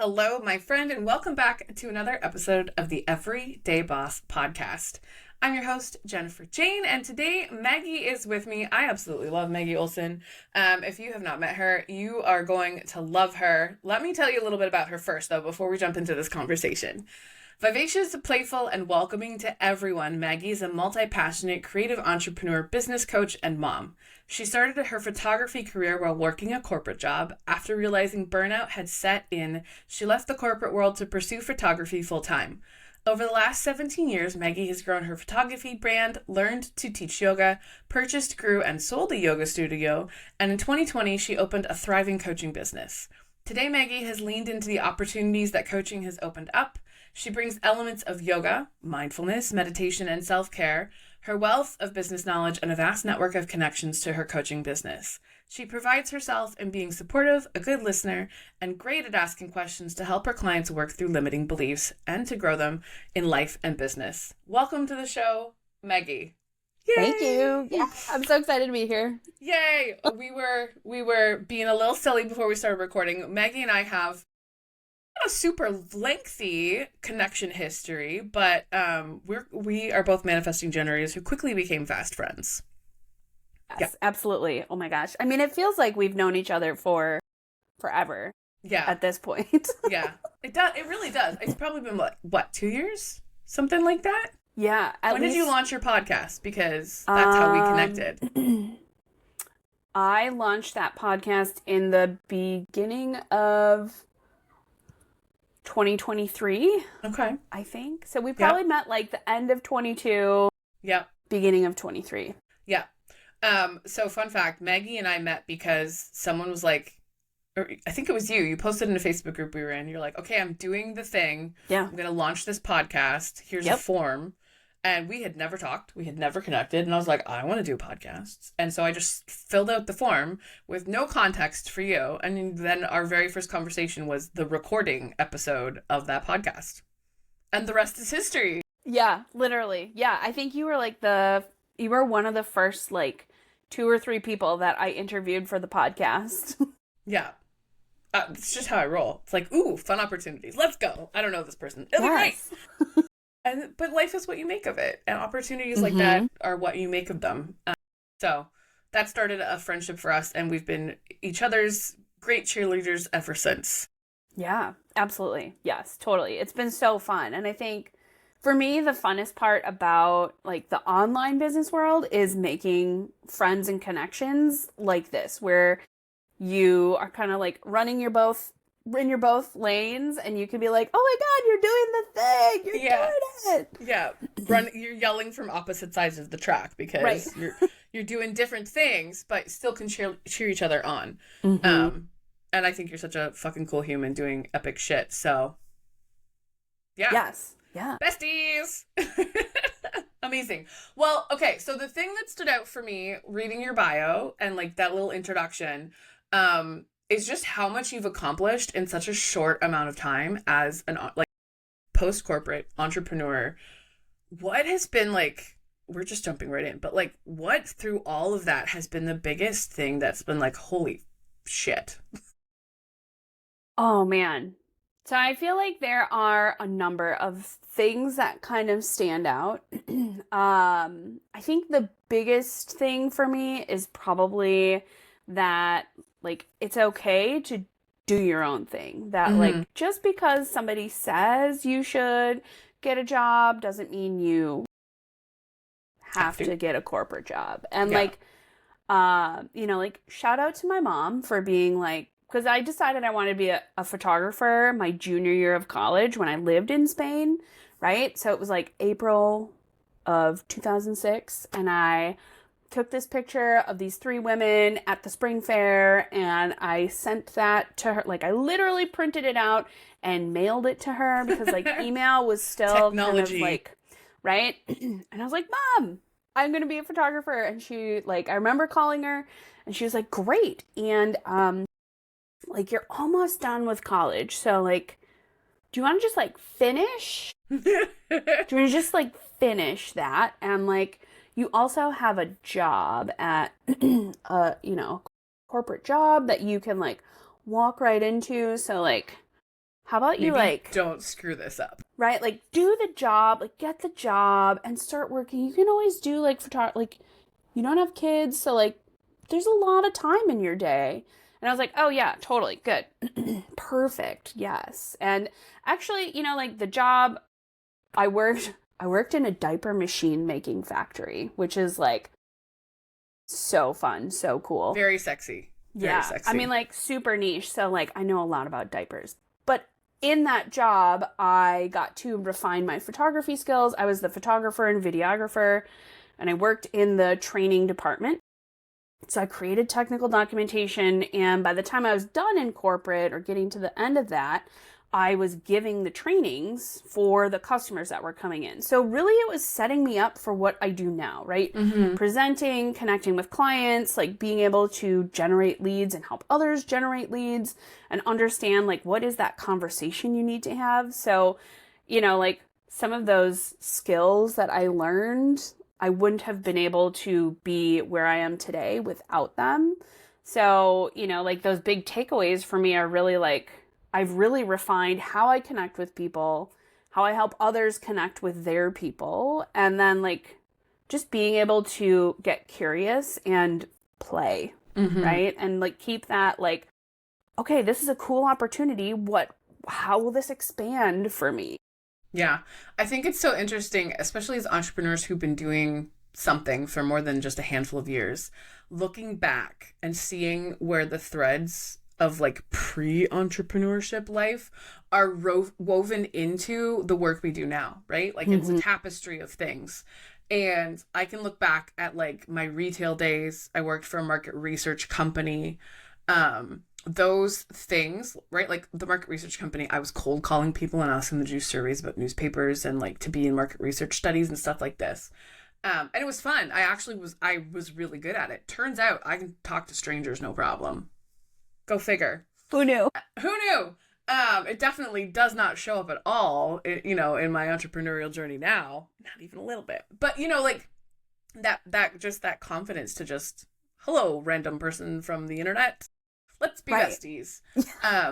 Hello, my friend, and welcome back to another episode of the Everyday Boss podcast. I'm your host, Jennifer Jane, and today Maggie is with me. I absolutely love Maggie Olson. If you have not met her, you are going to love her. Let me tell you a little bit about her first, though, before we jump into this conversation. Vivacious, playful, and welcoming to everyone, Maggie is a multi-passionate, creative entrepreneur, business coach, and mom. She started her photography career while working a corporate job. After realizing burnout had set in, she left the corporate world to pursue photography full-time. Over the last 17 years, Maggie has grown her photography brand, learned to teach yoga, purchased, grew, and sold a yoga studio, and in 2020, she opened a thriving coaching business. Today, Maggie has leaned into the opportunities that coaching has opened up. She brings elements of yoga, mindfulness, meditation, and self-care, her wealth of business knowledge, and a vast network of connections to her coaching business. She provides herself in being supportive, a good listener, and great at asking questions to help her clients work through limiting beliefs and to grow them in life and business. Welcome to the show, Maggie. Yay! Thank you. Yeah, I'm so excited to be here. Yay! We were being a little silly before we started recording. Maggie and I have a super lengthy connection history, but we are both manifesting generators who quickly became fast friends. Yes, Yeah. absolutely. Oh my gosh. I mean, it feels like we've known each other for forever. Yeah. At this point. Yeah. It does. It really does. It's probably been what, 2 years? Something like that? Yeah. When did you launch your podcast? Because that's how we connected. I launched that podcast in the beginning of 2023. Okay. I think. So we probably met like the end of 22. Yeah. Beginning of 23. Yeah. So fun fact, Maggie and I met because someone was like, or I think it was you posted in a Facebook group we were in. You're like, okay, I'm doing the thing. Yeah. I'm going to launch this podcast. Here's a form. And we had never talked. We had never connected. And I was like, I want to do podcasts. And so I just filled out the form with no context for you. And then our very first conversation was the recording episode of that podcast. And the rest is history. Yeah, literally. Yeah, I think you were you were one of the first 2 or 3 people that I interviewed for the podcast. Yeah. It's just how I roll. It's like, ooh, fun opportunities. Let's go. I don't know this person. It'll be great. But life is what you make of it. And opportunities like that are what you make of them. So that started a friendship for us. And we've been each other's great cheerleaders ever since. Yeah, absolutely. Yes, totally. It's been so fun. And I think for me, the funnest part about the online business world is making friends and connections like this, where you are kind of running your both in your both lanes, and you can be like, oh my God, you're doing the thing. You're doing it. Yeah. You're yelling from opposite sides of the track because you're doing different things, but still can cheer each other on. And I think you're such a fucking cool human doing epic shit. So yeah. Yes. Yeah. Besties. Amazing. Well, okay. So the thing that stood out for me reading your bio and that little introduction, is just how much you've accomplished in such a short amount of time as an post-corporate entrepreneur. What has been we're just jumping right in, but what through all of that has been the biggest thing that's been holy shit? Oh man. So I feel like there are a number of things that kind of stand out. I think the biggest thing for me is probably that it's okay to do your own thing. That just because somebody says you should get a job doesn't mean you have to get a corporate job. And shout out to my mom for being because I decided I wanted to be a photographer my junior year of college when I lived in Spain, right? So it was April of 2006, and I took this picture of these 3 women at the spring fair, and I sent that to her. I literally printed it out and mailed it to her because email was still technology. Kind of right? And I was like, Mom, I'm going to be a photographer. And she I remember calling her, and she was like, great. And you're almost done with college. So do you want to just finish? Do you want to just finish that? And you also have a job at a corporate job that you can walk right into. So how about you, Maybe like, don't screw this up. right, like, do the job, like, get the job and start working. You can always do, like, like, you don't have kids, so, like, there's a lot of time in your day. And I was like, oh, yeah, totally, good. Perfect, yes. And actually, you know, like, the job, I worked in a diaper machine making factory, which is, like, so fun, so cool. Very sexy. Very Yeah. sexy. I mean, like, super niche, so, like, I know a lot about diapers. But in that job, I got to refine my photography skills. I was the photographer and videographer, and I worked in the training department. So I created technical documentation, and by the time I was done in corporate or getting to the end of that, I was giving the trainings for the customers that were coming in. So really it was setting me up for what I do now, right? Mm-hmm. Presenting, connecting with clients, like being able to generate leads and help others generate leads and understand like what is that conversation you need to have. So, you know, like some of those skills that I learned, I wouldn't have been able to be where I am today without them. So, you know, like those big takeaways for me are really like, I've really refined how I connect with people, how I help others connect with their people, and then like just being able to get curious and play, right? And like keep that like, okay, this is a cool opportunity. How will this expand for me? Yeah. I think it's so interesting, especially as entrepreneurs who've been doing something for more than just a handful of years, looking back and seeing where the threads of like pre-entrepreneurship life are woven into the work we do now, right? Like it's a tapestry of things. And I can look back at like my retail days. I worked for a market research company. Those things, right? Like the market research company, I was cold calling people and asking them to do surveys about newspapers and like to be in market research studies and stuff like this. And it was fun. I was really good at it. Turns out I can talk to strangers, no problem. Go figure. Who knew? Who knew? It definitely does not show up at all, you know, in my entrepreneurial journey now. Not even a little bit. But, you know, like that confidence to just, hello, random person from the internet. Let's be besties.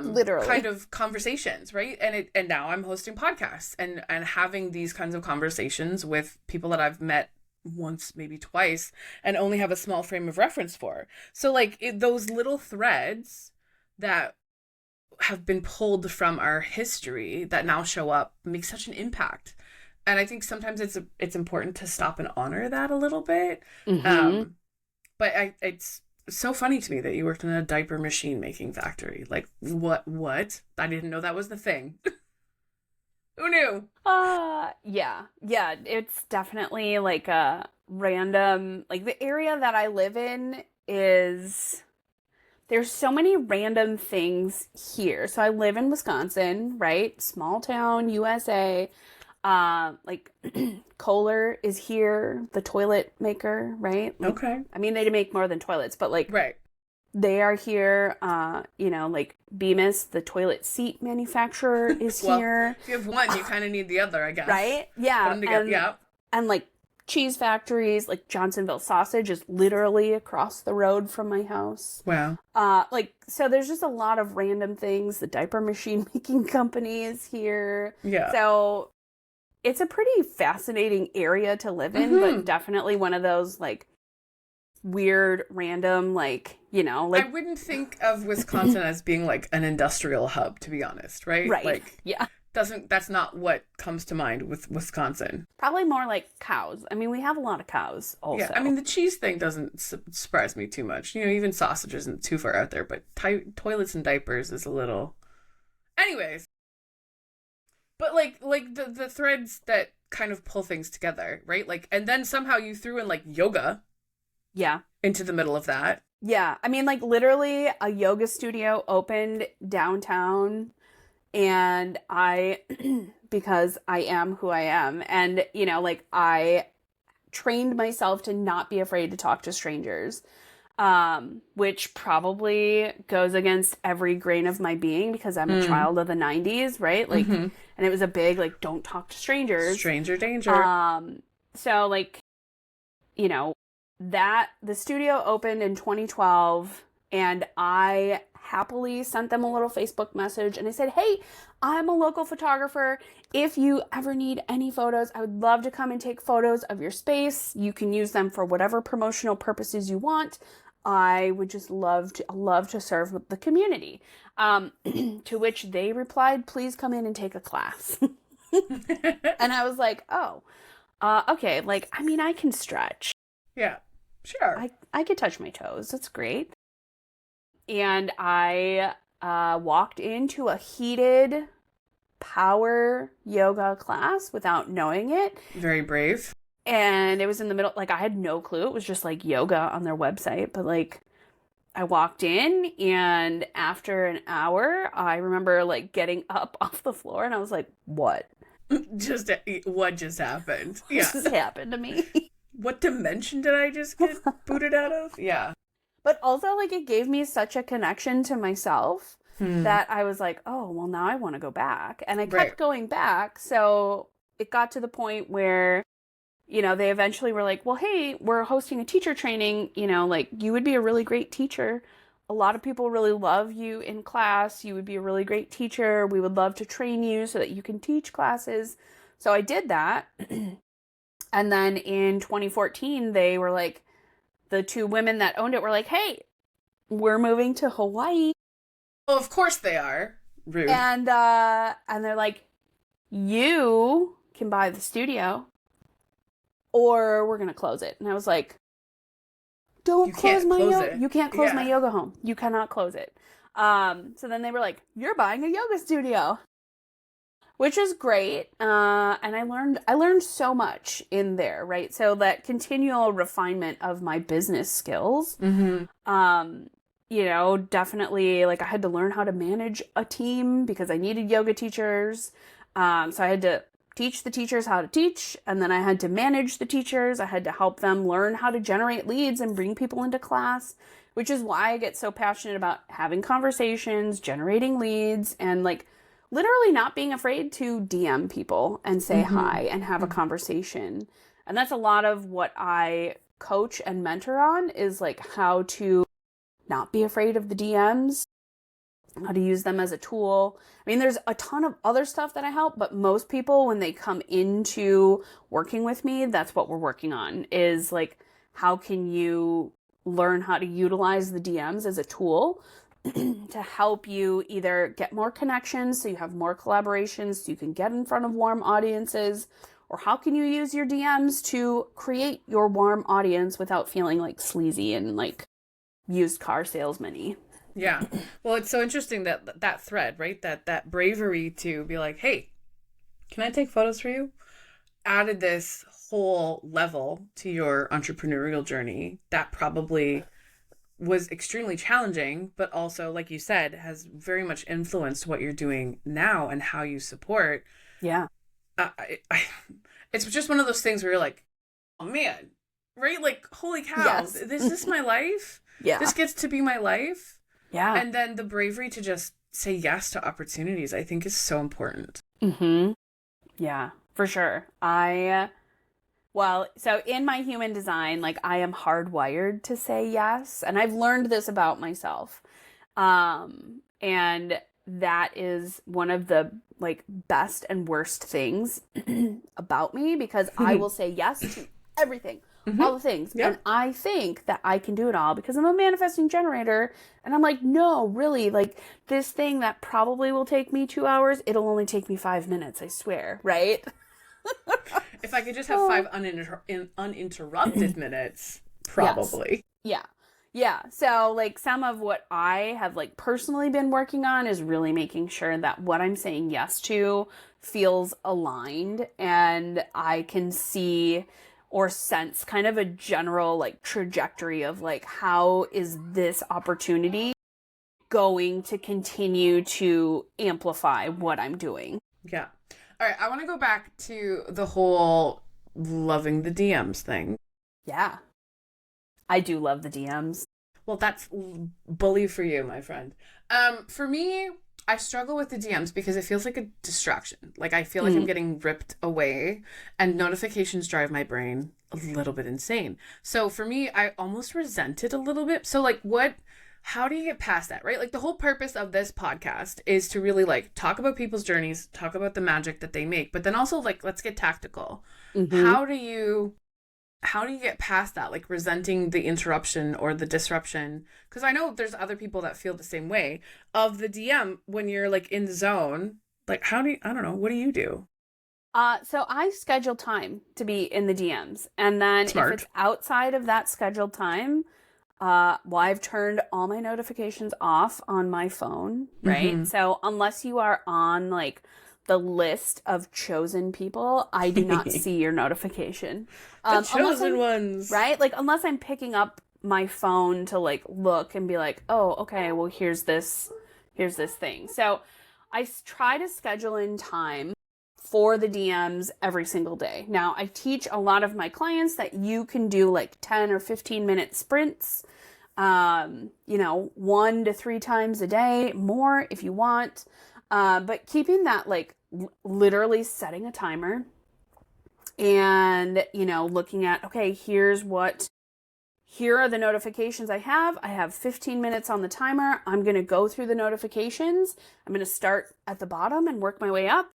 Literally. Kind of conversations, right? And now I'm hosting podcasts and having these kinds of conversations with people that I've met once, maybe twice, and only have a small frame of reference for. So like those little threads that have been pulled from our history that now show up make such an impact. And I think sometimes it's important to stop and honor that a little bit. But it's so funny to me that you worked in a diaper machine making factory. Like what? I didn't know that was the thing. Who knew? Yeah. It's definitely like a random, like the area that I live in is, there's so many random things here. So I live in Wisconsin, right? Small town, USA. Like Kohler is here, the toilet maker, right? Like, Okay. I mean, they make more than toilets, but like, Right. they are here. You know, like Bemis, the toilet seat manufacturer, is Well, here. if you have one, you kind of need the other, I guess. Right? Yeah. Put them together. Yeah. And like cheese factories, like Johnsonville Sausage is literally across the road from my house. Wow. Like, so there's just a lot of random things. The diaper machine making company is here. Yeah. So it's a pretty fascinating area to live in, but definitely one of those like weird, random, like, you know, like, I wouldn't think of Wisconsin as being like an industrial hub, to be honest, right? Right. Like, yeah. that's not what comes to mind with Wisconsin. Probably more like cows. I mean, we have a lot of cows also. Yeah, I mean, the cheese thing doesn't surprise me too much. You know, even sausage isn't too far out there, but toilets and diapers is a little... Anyways. But like the threads that kind of pull things together, right? Like, and then somehow you threw in like yoga. Yeah. Into the middle of that. Yeah. I mean, like literally a yoga studio opened downtown, and because I am who I am, and, you know, like I trained myself to not be afraid to talk to strangers, which probably goes against every grain of my being because I'm a child of the 90s, right? Like, and it was a big, like, don't talk to strangers. Stranger danger. So, like, you know, the studio opened in 2012, and I happily sent them a little Facebook message, and I said, hey, I'm a local photographer. If you ever need any photos, I would love to come and take photos of your space. You can use them for whatever promotional purposes you want. I would just love to serve the community. To which they replied, please come in and take a class. And I was like, oh, okay. Like, I mean, I can stretch. Yeah, sure. I could touch my toes. That's great. And I walked into a heated power yoga class without knowing it. Very brave. And it was in the middle, like I had no clue. It was just like yoga on their website. But like I walked in, and after an hour, I remember like getting up off the floor and I was like, what? What just happened? Yeah. What just happened to me? What dimension did I just get booted out of? Yeah. But also, like, it gave me such a connection to myself that I was like, oh, well, now I want to go back. And I kept going back. So it got to the point where, you know, they eventually were like, well, hey, we're hosting a teacher training. You know, like, you would be a really great teacher. A lot of people really love you in class. You would be a really great teacher. We would love to train you so that you can teach classes. So I did that. And then in 2014, they were like, the two women that owned it were like, hey, we're moving to Hawaii. Well, of course they are. Rude. And they're like, you can buy the studio or we're going to close it. And I was like, don't close my yoga. You can't close my yoga home. You cannot close it. So then they were like, you're buying a yoga studio, which is great. And I learned so much in there, right? So that continual refinement of my business skills, you know, definitely like I had to learn how to manage a team because I needed yoga teachers. So I had to teach the teachers how to teach, and then I had to manage the teachers. I had to help them learn how to generate leads and bring people into class, which is why I get so passionate about having conversations, generating leads, and like literally not being afraid to DM people and say hi and have a conversation. And that's a lot of what I coach and mentor on, is like how to not be afraid of the DMs, how to use them as a tool. I mean, there's a ton of other stuff that I help, but most people, when they come into working with me, that's what we're working on, is like, how can you learn how to utilize the DMs as a tool to help you either get more connections so you have more collaborations so you can get in front of warm audiences, or how can you use your DMs to create your warm audience without feeling like sleazy and like used car salesman-y. Yeah. Well, it's so interesting that thread, right? That bravery to be like, hey, can I take photos for you? Added this whole level to your entrepreneurial journey that probably was extremely challenging, but also, like you said, has very much influenced what you're doing now and how you support. Yeah. It's just one of those things where you're like, oh man, right? Like, holy cow, Yes. Is this my life? Yeah. This gets to be my life? Yeah. And then the bravery to just say yes to opportunities, I think, is so important. Yeah, for sure. So in my human design, like I am hardwired to say yes. And I've learned this about myself. And that is one of the like best and worst things about me, because I will say yes to everything, all the things. Yep. And I think that I can do it all because I'm a manifesting generator. And I'm like, no, really, like this thing that probably will take me 2 hours, it'll only take me 5 minutes, I swear. Right? If I could just have 5 uninterrupted minutes, probably. Yes. Yeah. So like some of what I have like personally been working on is really making sure that what I'm saying yes to feels aligned, and I can see or sense kind of a general like trajectory of like, how is this opportunity going to continue to amplify what I'm doing? Yeah. All right, I want to go back to the whole loving the DMs thing. Yeah. I do love the DMs. Well, that's bully for you, my friend. For me, I struggle with the DMs because it feels like a distraction. Like I feel like I'm getting ripped away, and notifications drive my brain a little bit insane. So for me, I almost resent it a little bit. So like how do you get past that, right? Like the whole purpose of this podcast is to really like talk about people's journeys, talk about the magic that they make, but then also like let's get tactical. Mm-hmm. How do you get past that, like resenting the interruption or the disruption? Because I know there's other people that feel the same way of the DM when you're like in the zone. Like I don't know, what do you do? So I schedule time to be in the DMs. And then Smart. if it's outside of that scheduled time, well, I've turned all my notifications off on my phone, right? Mm-hmm. So unless you are on like the list of chosen people, I do not see your notification. The chosen ones. Right? Like unless I'm picking up my phone to like look and be like, oh, okay, well here's this thing. So I try to schedule in time for the DMs every single day. Now, I teach a lot of my clients that you can do like 10 or 15-minute sprints, 1 to 3 times a day, more if you want. But keeping that like literally setting a timer and, looking at, okay, here are the notifications I have. I have 15 minutes on the timer. I'm going to go through the notifications. I'm going to start at the bottom and work my way up.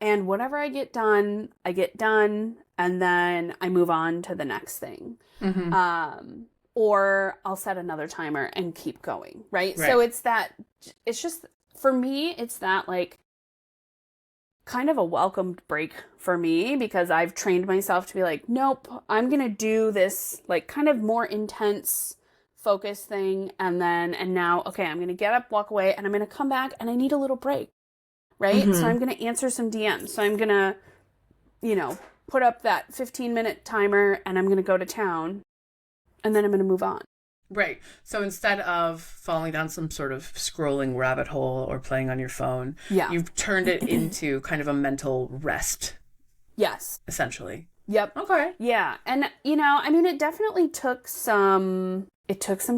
And whatever I get done, and then I move on to the next thing. Mm-hmm. Or I'll set another timer and keep going, right? So it's just, for me, it's that like kind of a welcomed break for me because I've trained myself to be like, nope, I'm going to do this like kind of more intense focus thing. And now, okay, I'm going to get up, walk away, and I'm going to come back and I need a little break. Right? Mm-hmm. So I'm going to answer some DMs. So I'm going to, put up that 15-minute timer and I'm going to go to town and then I'm going to move on. Right. So instead of falling down some sort of scrolling rabbit hole or playing on your phone, you've turned it into kind of a mental rest. Yes. Essentially. Yep. Okay. Yeah. And, it definitely took some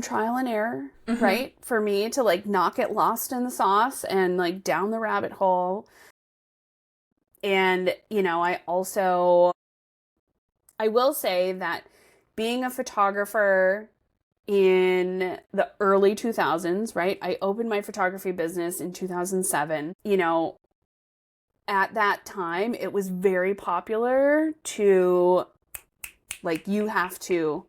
trial and error, mm-hmm. right? For me to like not get lost in the sauce and like down the rabbit hole. And, I will say that being a photographer in the early 2000s, right? I opened my photography business in 2007. At that time, it was very popular to like, you have to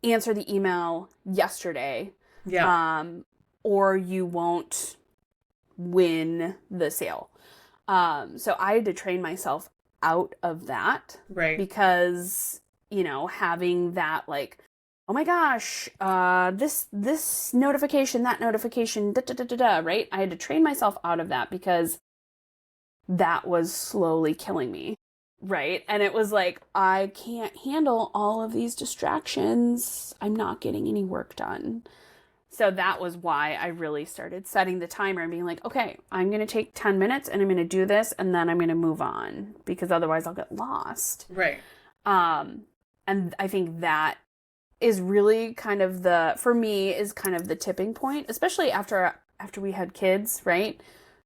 answer the email yesterday. Yeah. Or you won't win the sale. So I had to train myself out of that. Right. Because, having that like, oh my gosh, this notification, that notification, right? I had to train myself out of that because that was slowly killing me. Right. And it was like, I can't handle all of these distractions. I'm not getting any work done. So that was why I really started setting the timer and being like, okay, I'm going to take 10 minutes and I'm going to do this and then I'm going to move on because otherwise I'll get lost. Right. And I think that is really kind of for me is kind of the tipping point, especially after we had kids, right?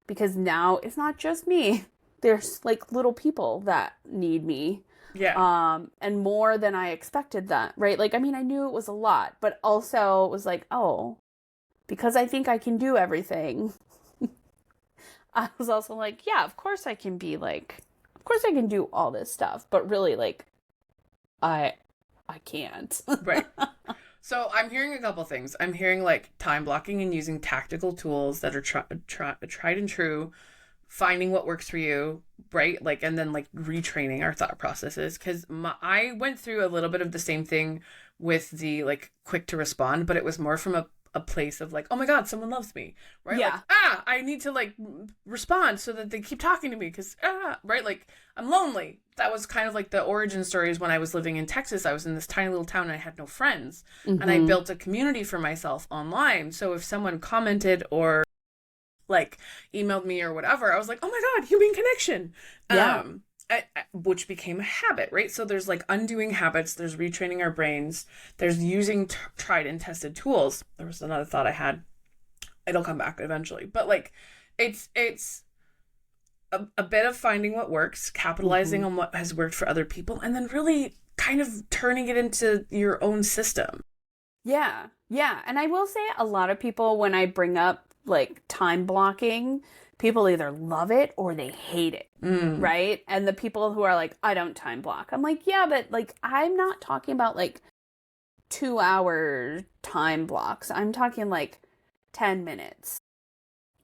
Because now it's not just me. There's like little people that need me. Yeah. And more than I expected that, right? Like, I knew it was a lot, but also it was like, oh, because I think I can do everything. I was also like, yeah, of course I can do all this stuff, but really like, I can't. Right. So I'm hearing a couple things. I'm hearing like time blocking and using tactical tools that are tried and true, finding what works for you, right? Like, and then like retraining our thought processes. Because I went through a little bit of the same thing with the like quick to respond, but it was more from a place of like, oh my God, someone loves me, right? Yeah. Like, I need to like respond so that they keep talking to me because, right? Like I'm lonely. That was kind of like the origin stories when I was living in Texas. I was in this tiny little town and I had no friends. Mm-hmm. And I built a community for myself online. So if someone commented or like emailed me or whatever, I was like, oh my God, human connection. Yeah. Which became a habit, right? So there's like undoing habits, there's retraining our brains, there's using tried and tested tools. There was another thought I had. It'll come back eventually. But like it's a bit of finding what works, capitalizing mm-hmm. on what has worked for other people, and then really kind of turning it into your own system. Yeah. Yeah. And I will say a lot of people, when I bring up like time blocking, people either love it or they hate it. Right. And the people who are like, I don't time block. I'm like, yeah, but like, I'm not talking about like 2-hour time blocks. I'm talking like 10 minutes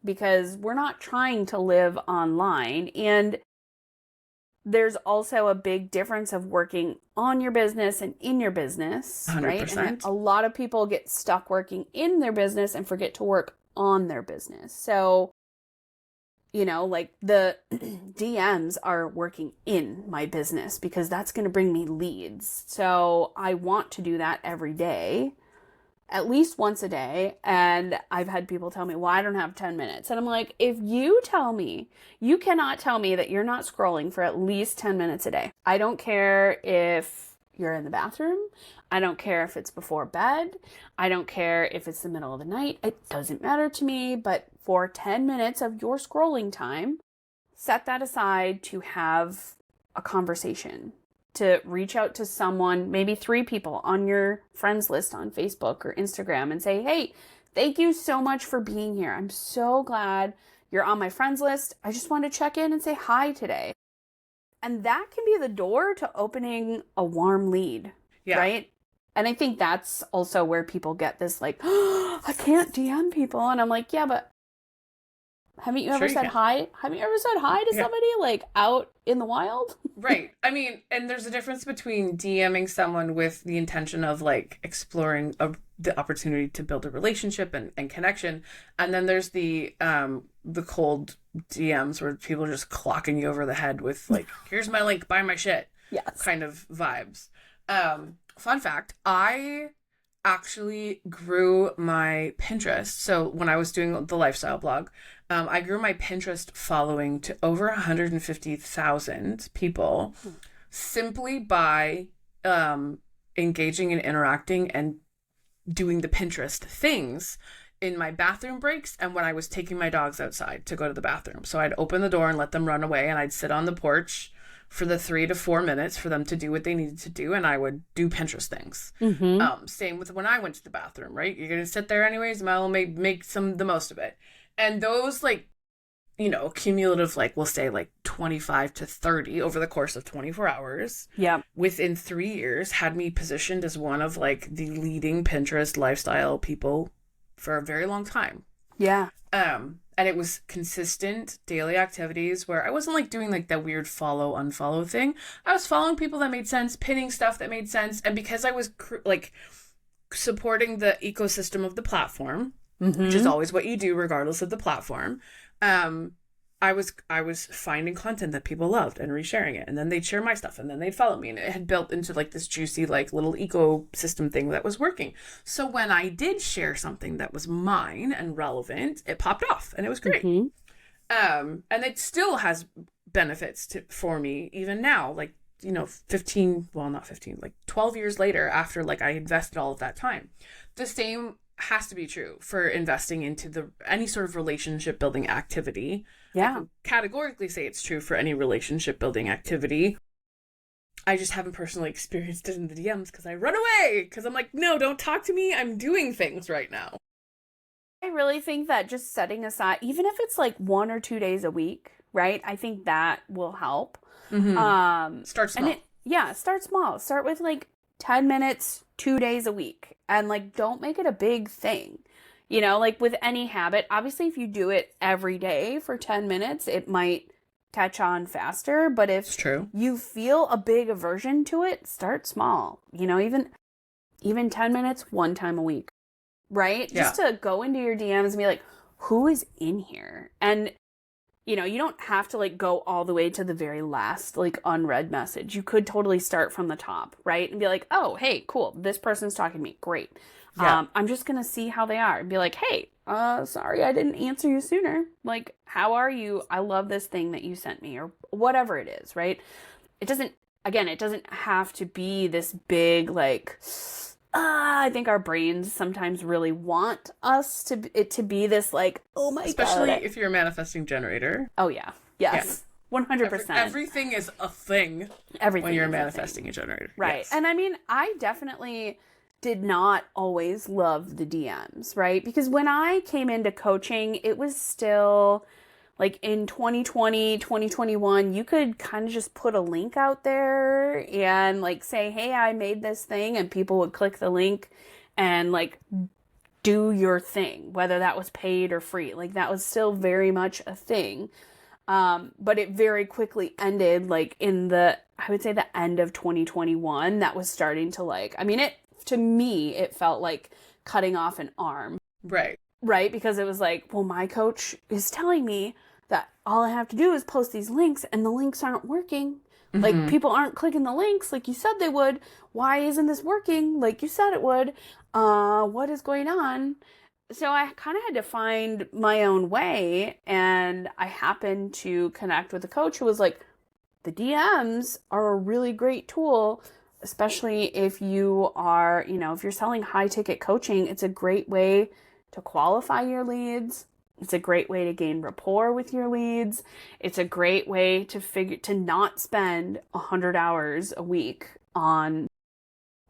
because we're not trying to live online. And there's also a big difference of working on your business and in your business, 100%. right? And a lot of people get stuck working in their business and forget to work on their business. So, you know, like the DMs are working in my business because that's going to bring me leads. So I want to do that every day, at least once a day. And I've had people tell me, well, I don't have 10 minutes. And I'm like, if you tell me, you cannot tell me that you're not scrolling for at least 10 minutes a day. I don't care if you're in the bathroom. I don't care if it's before bed. I don't care if it's the middle of the night. It doesn't matter to me. But for 10 minutes of your scrolling time, set that aside to have a conversation, to reach out to someone, maybe 3 people on your friends list on Facebook or Instagram and say, hey, thank you so much for being here. I'm so glad you're on my friends list. I just wanted to check in and say hi today. And that can be the door to opening a warm lead, right? And I think that's also where people get this like, oh, I can't DM people. And I'm like, yeah, but haven't you ever said hi? Have you ever said hi to somebody like out in the wild? Right. I mean, and there's a difference between DMing someone with the intention of like exploring the opportunity to build a relationship and connection. And then there's the cold DMs where people are just clocking you over the head with like, here's my link, buy my shit. Yes. Kind of vibes. Fun fact, I actually grew my Pinterest. So when I was doing the lifestyle blog, I grew my Pinterest following to over 150,000 people simply by engaging and interacting and doing the Pinterest things in my bathroom breaks and when I was taking my dogs outside to go to the bathroom. So I'd open the door and let them run away, and I'd sit on the porch for the 3 to 4 minutes for them to do what they needed to do, and I would do Pinterest things. Same with when I went to the bathroom, right? You're gonna sit there anyways, might as well make the most of it. And those, like, you know, cumulative, like, we'll say like 25 to 30 over the course of 24 hours. Yeah. Within 3 years, had me positioned as one of like the leading Pinterest lifestyle people for a very long time. Yeah. And it was consistent daily activities where I wasn't like doing like that weird follow unfollow thing. I was following people that made sense, pinning stuff that made sense. And because I was like supporting the ecosystem of the platform, which is always what you do regardless of the platform, I was finding content that people loved and resharing it, and then they'd share my stuff, and then they'd follow me, and it had built into like this juicy like little ecosystem thing that was working. So when I did share something that was mine and relevant, it popped off, and it was great. And it still has benefits for me even now, like, you know, 12 years later after like I invested all of that time. The same has to be true for investing into any sort of relationship building activity. Yeah. I can categorically say it's true for any relationship building activity. I just haven't personally experienced it in the DMs because I run away because I'm like, no, don't talk to me. I'm doing things right now. I really think that just setting aside, even if it's like 1 or 2 days a week, right? I think that will help. Start small. Start small. Start with like 10 minutes, 2 days a week. And like, don't make it a big thing. You know, like with any habit, obviously if you do it every day for 10 minutes, it might catch on faster. But if you feel a big aversion to it, start small. You know, even 10 minutes, 1 time a week, right? Yeah. Just to go into your DMs and be like, who is in here? And, you know, you don't have to like go all the way to the very last like unread message. You could totally start from the top, right? And be like, oh, hey, cool. This person's talking to me. Great. Yeah. I'm just going to see how they are and be like, hey, sorry, I didn't answer you sooner. Like, how are you? I love this thing that you sent me, or whatever it is, right? It doesn't have to be this big, like, I think our brains sometimes really want it to be this like, oh my God. Especially if you're a manifesting generator. Oh yeah. Yes. Yeah. 100%. Everything is a thing when you're manifesting a generator. Right. Yes. And I mean, I definitely did not always love the DMs, right? Because when I came into coaching, it was still like in 2020, 2021, you could kind of just put a link out there and like say, hey, I made this thing, and people would click the link and like do your thing, whether that was paid or free. Like that was still very much a thing. But it very quickly ended like I would say the end of 2021. That was starting to like, I mean, to me, it felt like cutting off an arm. Right. Right? Because it was like, well, my coach is telling me that all I have to do is post these links and the links aren't working. Mm-hmm. Like people aren't clicking the links like you said they would. Why isn't this working like you said it would? What is going on? So I kind of had to find my own way, and I happened to connect with a coach who was like, the DMs are a really great tool, especially if you are, if you're selling high ticket coaching. It's a great way to qualify your leads. It's a great way to gain rapport with your leads. It's a great way to not spend 100 hours a week on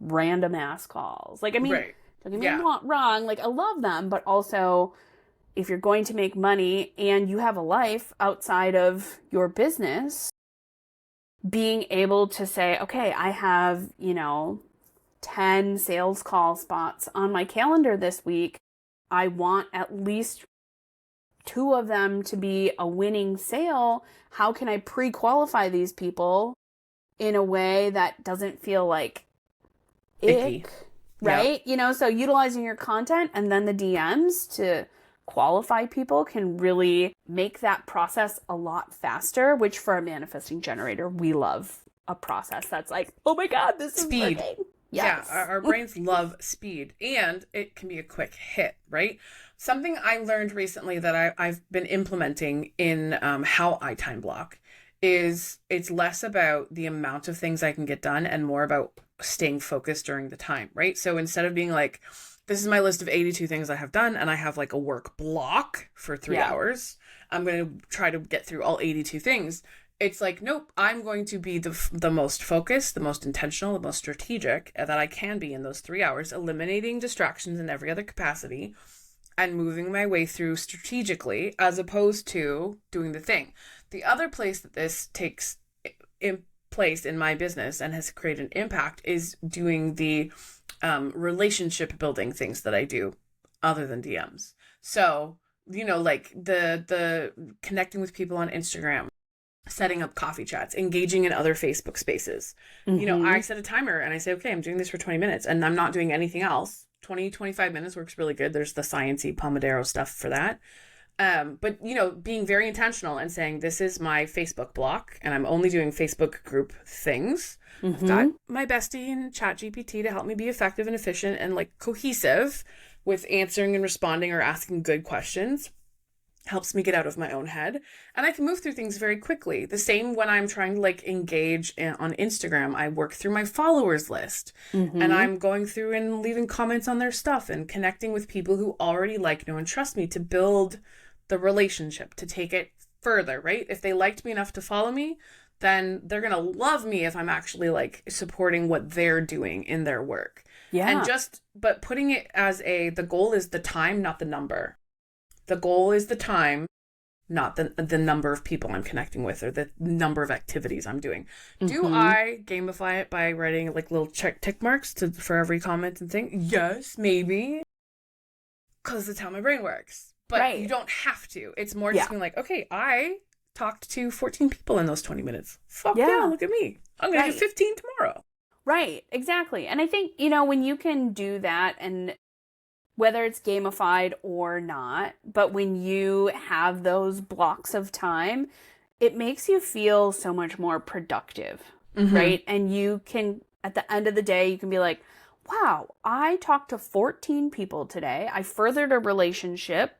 random ass calls. Like, I mean, right. Don't get me wrong, like I love them, but also if you're going to make money and you have a life outside of your business, being able to say, okay, I have, 10 sales call spots on my calendar this week. I want at least 2 of them to be a winning sale. How can I pre-qualify these people in a way that doesn't feel like icky? Right? Yep. So utilizing your content and then the DMs to qualify people can really make that process a lot faster, which for a manifesting generator, we love a process that's like, oh my God, this is speed. Working. Yes. Yeah, our brains love speed, and it can be a quick hit, right? Something I learned recently that I've been implementing in how I time block is it's less about the amount of things I can get done and more about staying focused during the time, right? So instead of being like, this is my list of 82 things I have done and I have like a work block for 3 hours, I'm going to try to get through all 82 things. It's like, nope, I'm going to be the most focused, the most intentional, the most strategic that I can be in those 3 hours, eliminating distractions in every other capacity and moving my way through strategically as opposed to doing the thing. The other place that this takes place in my business and has created an impact is doing the relationship building things that I do other than DMs. So, like the connecting with people on Instagram, setting up coffee chats, engaging in other Facebook spaces. Mm-hmm. I set a timer and I say, okay, I'm doing this for 20 minutes and I'm not doing anything else. 25 minutes works really good. There's the sciencey Pomodoro stuff for that. But, being very intentional and saying, this is my Facebook block and I'm only doing Facebook group things. Mm-hmm. I've got my bestie in ChatGPT to help me be effective and efficient and like cohesive with answering and responding or asking good questions. Helps me get out of my own head. And I can move through things very quickly. The same when I'm trying to like engage on Instagram, I work through my followers list and I'm going through and leaving comments on their stuff and connecting with people who already like, know, and trust me to build the relationship, to take it further, right? If they liked me enough to follow me, then they're going to love me if I'm actually like supporting what they're doing in their work. Yeah. But putting it as the goal is the time, not the number. The goal is the time, not the number of people I'm connecting with or the number of activities I'm doing. Mm-hmm. Do I gamify it by writing like little tick marks for every comment and thing? Yes, maybe. Because that's how my brain works. But you don't have to. It's more just being like, okay, I talked to 14 people in those 20 minutes. Fuck yeah, look at me. I'm going to do 15 tomorrow. Right, exactly. And I think, when you can do that, and whether it's gamified or not, but when you have those blocks of time, it makes you feel so much more productive, right? And you can, at the end of the day, you can be like, wow, I talked to 14 people today. I furthered a relationship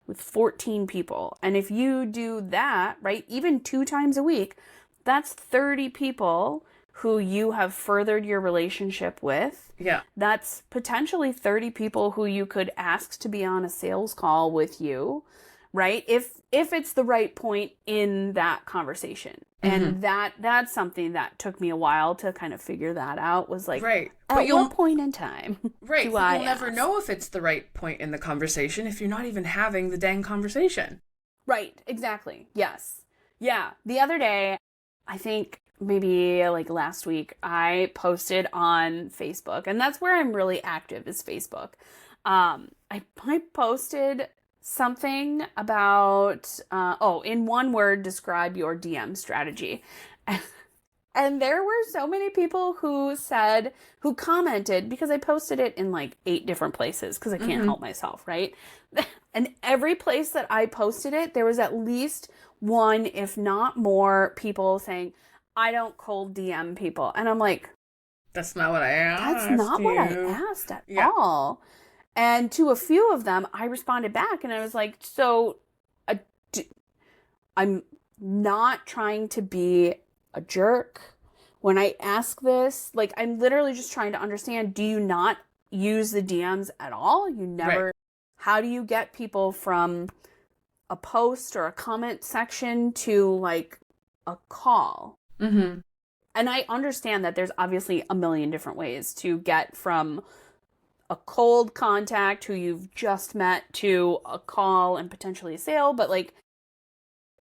with 14 people. And if you do that, right, even 2 times a week, that's 30 people who you have furthered your relationship with. Yeah. That's potentially 30 people who you could ask to be on a sales call with you, right? If it's the right point in that conversation. And that's something that took me a while to kind of figure that out, was like, Right. at what point in time right. do But I you'll never ask? know if it's the right point in the conversation if you're not even having the dang conversation. Right, exactly. Yes. Yeah. The other day, I think maybe like last week, I posted on Facebook, and that's where I'm really active, is Facebook. I posted something about, in one word, describe your DM strategy. And there were so many people who commented, because I posted it in like 8 different places because I can't help myself, right? And every place that I posted it, there was at least one, if not more, people saying, I don't cold DM people. And I'm like, That's not what I asked that's not what I you. asked at Yeah. all. And to a few of them, I responded back and I was like, so I'm not trying to be a jerk when I ask this. Like, I'm literally just trying to understand, do you not use the DMs at all? You never, Right. How do you get people from a post or a comment section to like a call? Mm-hmm. And I understand that there's obviously a million different ways to get from a cold contact who you've just met to a call and potentially a sale, but like,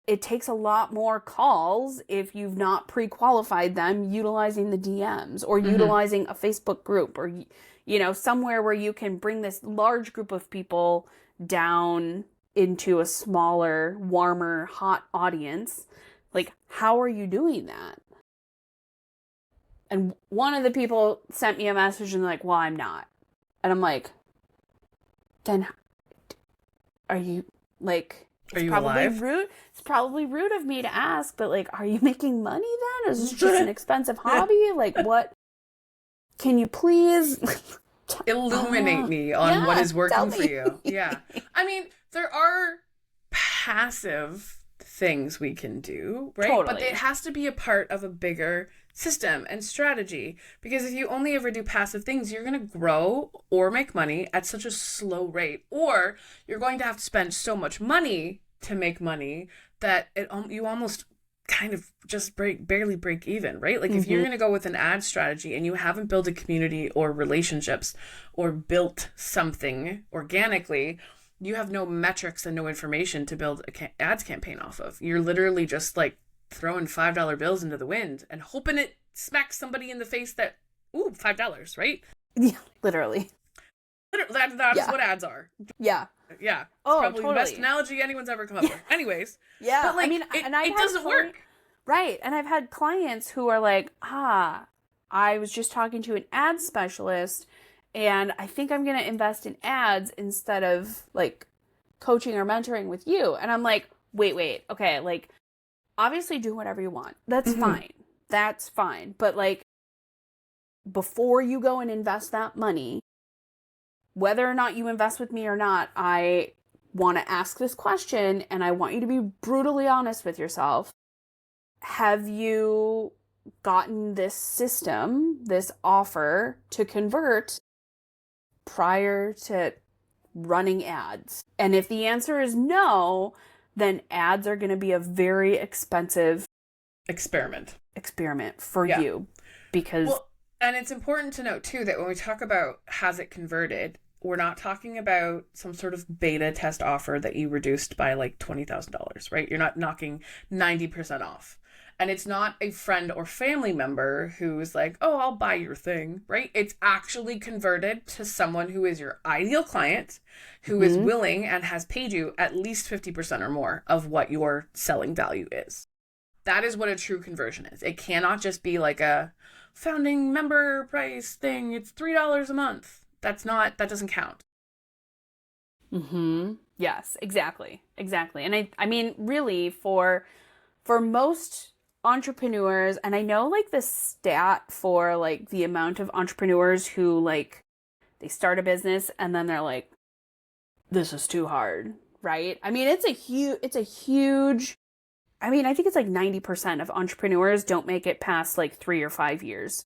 it takes a lot more calls if you've not pre-qualified them utilizing the DMs or utilizing a Facebook group or, somewhere where you can bring this large group of people down into a smaller, warmer, hot audience. Like, how are you doing that? And one of the people sent me a message and like, well, I'm not. And I'm like, then are you like... Are you alive? It's probably rude of me to ask, but like, are you making money then? Is this just an expensive hobby? Like, what? Can you please illuminate me on what is working for me. you? Yeah. I mean, there are passive things we can do, right? Totally. But it has to be a part of a bigger system and strategy, because if you only ever do passive things, you're going to grow or make money at such a slow rate, or you're going to have to spend so much money to make money that you almost kind of just barely break even, right? Like if you're going to go with an ad strategy and you haven't built a community or relationships or built something organically, you have no metrics and no information to build a ads campaign off of. You're literally just like throwing $5 bills into the wind and hoping it smacks somebody in the face that, ooh, $5, right? Yeah, literally. That's what ads are. Yeah. Yeah. It's probably the best analogy anyone's ever come up with. Anyways. Yeah. But like, I mean, it doesn't work. Right. And I've had clients who are like, I was just talking to an ad specialist and I think I'm going to invest in ads instead of like coaching or mentoring with you. And I'm like, wait. Okay. Like, obviously do whatever you want. That's fine. That's fine. But like, before you go and invest that money, whether or not you invest with me or not, I want to ask this question and I want you to be brutally honest with yourself. Have you gotten this system, this offer to convert prior to running ads? And if the answer is no, then ads are going to be a very expensive experiment for you, because... Well, and it's important to note too that when we talk about has it converted, we're not talking about some sort of beta test offer that you reduced by like $20,000, right? You're not knocking 90% off. And it's not a friend or family member who's like, oh, I'll buy your thing, right? It's actually converted to someone who is your ideal client, who is willing and has paid you at least 50% or more of what your selling value is. That is what a true conversion is. It cannot just be like a founding member price thing. It's $3 a month. That doesn't count. Yes, exactly. And I mean, really for most entrepreneurs, and I know like the stat for like the amount of entrepreneurs who like they start a business and then they're like, this is too hard, right? I mean, it's a huge, I mean, I think it's like 90% of entrepreneurs don't make it past like 3 or 5 years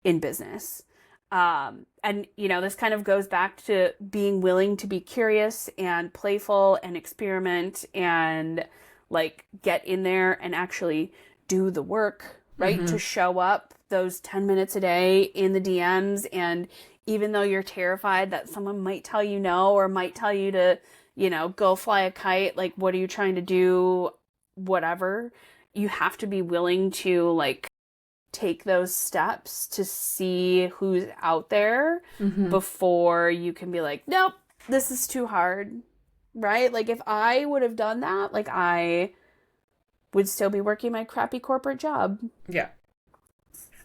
in business. And, you know, this kind of goes back to being willing to be curious and playful and experiment and like get in there and actually do the work, right? To show up those 10 minutes a day in the DMs. And even though you're terrified that someone might tell you no, or might tell you to, you know, go fly a kite, like, what are you trying to do? Whatever. You have to be willing to like take those steps to see who's out there before you can be like, nope, this is too hard, right? Like, if I would have done that, like, I would still be working my crappy corporate job. Yeah.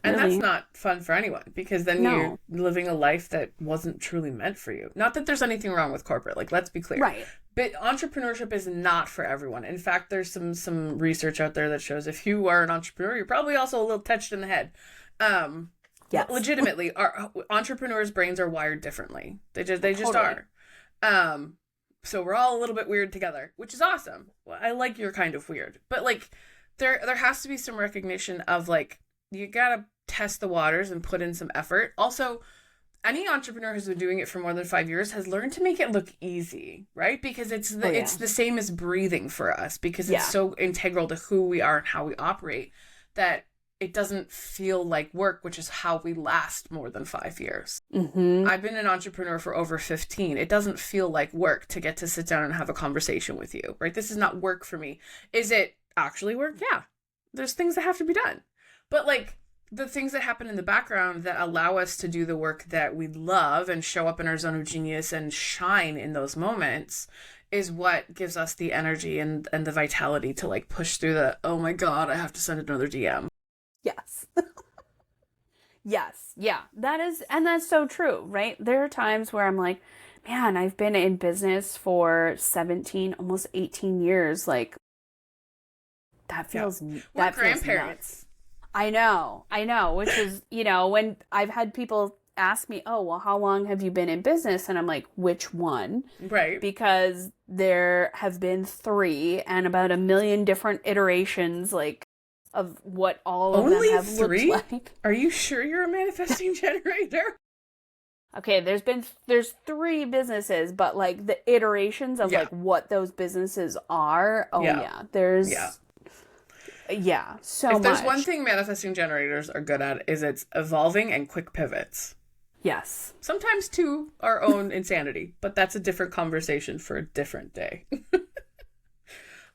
And Really. that's not fun for anyone, because then you're living a life that wasn't truly meant for you. Not that there's anything wrong with corporate, like, let's be clear. Right. But entrepreneurship is not for everyone. In fact, there's some research out there that shows if you are an entrepreneur, you're probably also a little touched in the head. Yes. Legitimately, our entrepreneurs' brains are wired differently. They just are. So we're all a little bit weird together, which is awesome. Well, I like your kind of weird. But like there has to be some recognition of like, you gotta test the waters and put in some effort. Also, any entrepreneur who's been doing it for more than 5 years has learned to make it look easy, right? Because it's the same as breathing for us, because it's so integral to who we are and how we operate that it doesn't feel like work, which is how we last more than 5 years. I've been an entrepreneur for over 15. It doesn't feel like work to get to sit down and have a conversation with you, right? This is not work for me. Is it actually work? Yeah. There's things that have to be done. But like, the things that happen in the background that allow us to do the work that we love and show up in our zone of genius and shine in those moments is what gives us the energy and the vitality to like push through the, oh my God, I have to send another DM. Yes. Yes. Yeah. That is, and that's so true, right? There are times where I'm like, man, I've been in business for 17, almost 18 years. Like, that feels, We're grandparents. I know, which is, you know, when I've had people ask me, oh, well, how long have you been in business? And I'm like, which one? Right. Because there have been 3 and about 1 million different iterations, like, of what all of Only them have 3? looked like. Are you sure you're a manifesting generator? Okay, there's 3 businesses, but like the iterations of like what those businesses are. Oh yeah, there's so much. If there's one thing manifesting generators are good at, is it's evolving and quick pivots. Yes. Sometimes to our own insanity, but that's a different conversation for a different day.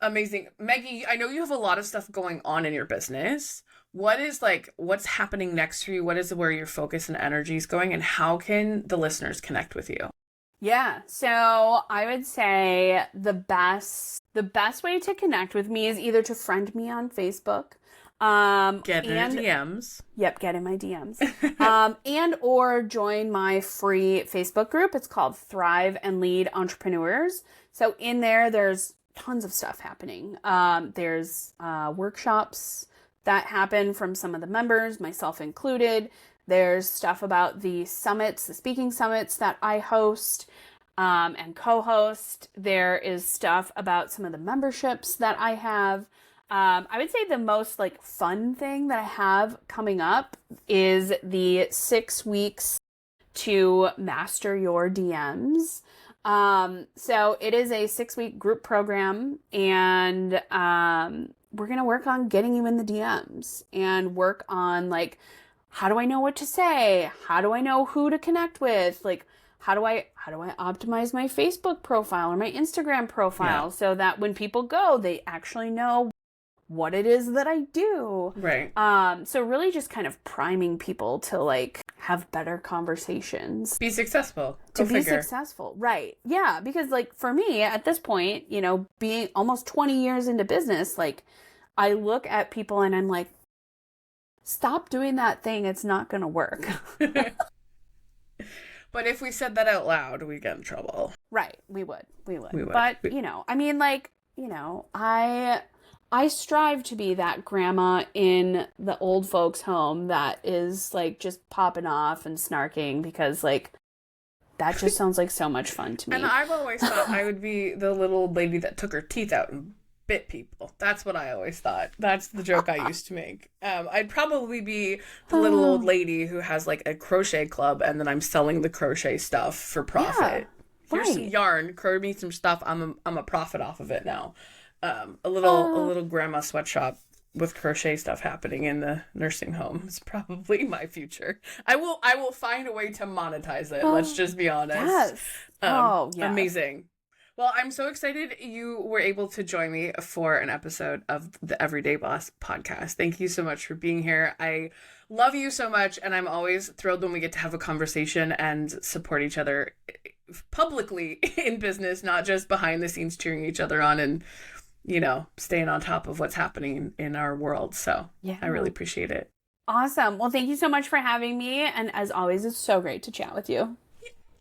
Amazing. Maggie, I know you have a lot of stuff going on in your business. What's happening next for you? What is where your focus and energy is going, and how can the listeners connect with you? Yeah, so I would say the best way to connect with me is either to friend me on Facebook. Get in the DMs. Yep, get in my DMs. And or join my free Facebook group. It's called Thrive and Lead Entrepreneurs. So in there's tons of stuff happening. There's workshops that happen from some of the members, myself included. There's stuff about the summits, the speaking summits that I host and co-host. There is stuff about some of the memberships that I have. I would say the most like fun thing that I have coming up is the 6 weeks to master your DMs. So it is a 6-week group program, and we're going to work on getting you in the DMs and work on like, how do I know what to say? How do I know who to connect with? Like, how do I optimize my Facebook profile or my Instagram profile so that when people go, they actually know what it is that I do. Right. So really just kind of priming people to like have better conversations. Be successful. To be successful. Right. Yeah. Because like for me at this point, you know, being almost 20 years into business, like I look at people and I'm like, stop doing that thing. It's not going to work. But if we said that out loud, we'd get in trouble. Right. We would. But, you know, I mean, like, you know, I strive to be that grandma in the old folks' home that is like just popping off and snarking because like that just sounds like so much fun to me. And I've always thought I would be the little lady that took her teeth out and bit people. That's what I always thought. That's the joke I used to make. I'd probably be the little old lady who has like a crochet club, and then I'm selling the crochet stuff for profit. Here's some yarn, crochet me some stuff. I'm a profit off of it now. A little grandma sweatshop with crochet stuff happening in the nursing home is probably my future. I will find a way to monetize it. Let's just be honest. Yes. Amazing. Well, I'm so excited you were able to join me for an episode of the Everyday Boss podcast. Thank you so much for being here. I love you so much, and I'm always thrilled when we get to have a conversation and support each other publicly in business, not just behind the scenes cheering each other on and, staying on top of what's happening in our world. So I really appreciate it. Awesome. Well, thank you so much for having me. And as always, it's so great to chat with you.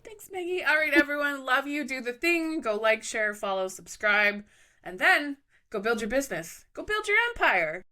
Thanks, Maggie. All right, everyone. Love you. Do the thing. Go like, share, follow, subscribe, and then go build your business. Go build your empire.